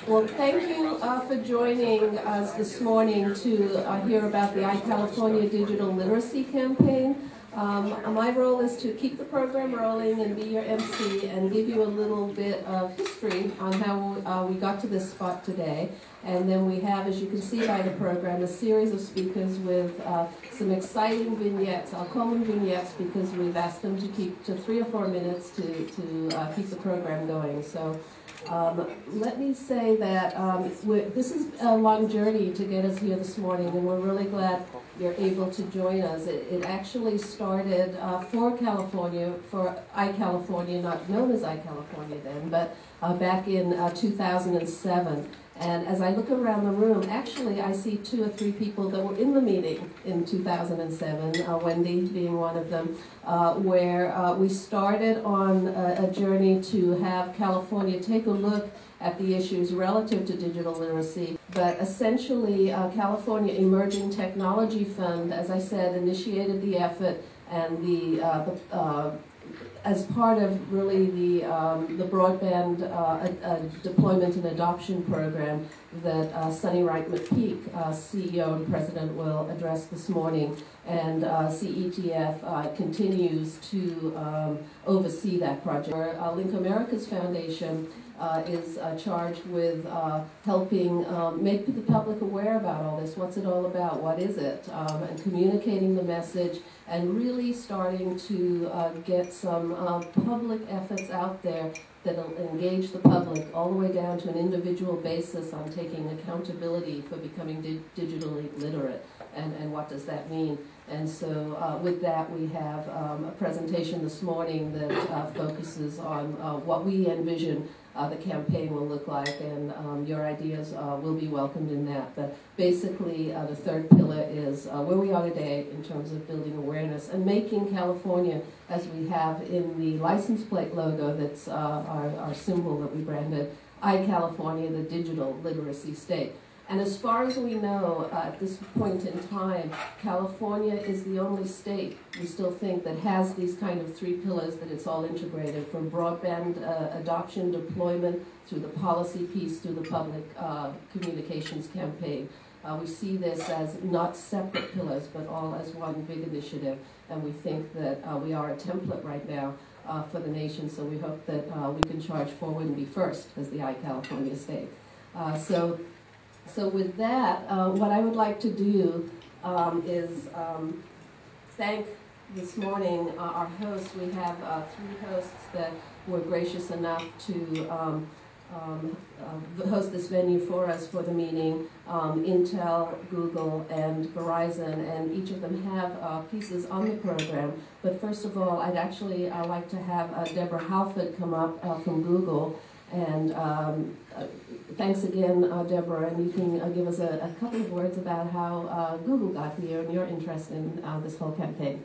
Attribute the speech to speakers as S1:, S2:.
S1: Well, thank you for joining us this morning to hear about the iCalifornia Digital Literacy Campaign. My role is to keep the program rolling and be your MC and give you a little bit of history on how we got to this spot today. And then we have, as you can see by the program, a series of speakers with some exciting vignettes. I'll call them vignettes because we've asked them to keep to 3 or 4 minutes to keep the program going. So let me say that this is a long journey to get us here this morning, and we're really glad you're able to join us. It actually started for California, for iCalifornia, not known as iCalifornia then, but back in 2007. And as I look around the room, actually I see 2 or 3 people that were in the meeting in 2007, Wendy being one of them, where we started on a journey to have California take a look at the issues relative to digital literacy. But essentially, California Emerging Technology Fund, as I said, initiated the effort, and as part of really the broadband deployment and adoption program that Sunny Wright McPeak, CEO and President, will address this morning. And CETF continues to oversee that project. Link America's Foundation is charged with helping make the public aware about all this. What's it all about? What is it? And communicating the message and really starting to get some public efforts out there that will engage the public all the way down to an individual basis on taking accountability for becoming digitally literate. And what does that mean? And so with that, we have a presentation this morning that focuses on what we envision the campaign will look like, and your ideas will be welcomed in that. But basically, the third pillar is where we are today in terms of building awareness and making California, as we have in the license plate logo that's our symbol that we branded, iCalifornia, the digital literacy state. And as far as we know, at this point in time, California is the only state, we still think, that has these kind of 3 pillars, that it's all integrated, from broadband adoption, deployment, through the policy piece, through the public communications campaign. We see this as not separate pillars, but all as one big initiative. And we think that we are a template right now for the nation, so we hope that we can charge forward and be first as the iCalifornia state. So with that, what I would like to do is thank this morning our hosts. We have 3 hosts that were gracious enough to host this venue for us for the meeting, Intel, Google, and Verizon, and each of them have pieces on the program. But first of all, I'd actually like to have Deborah Halford come up from Google. And thanks again, Deborah, and you can give us a couple of words about how Google got here and your interest in this whole campaign.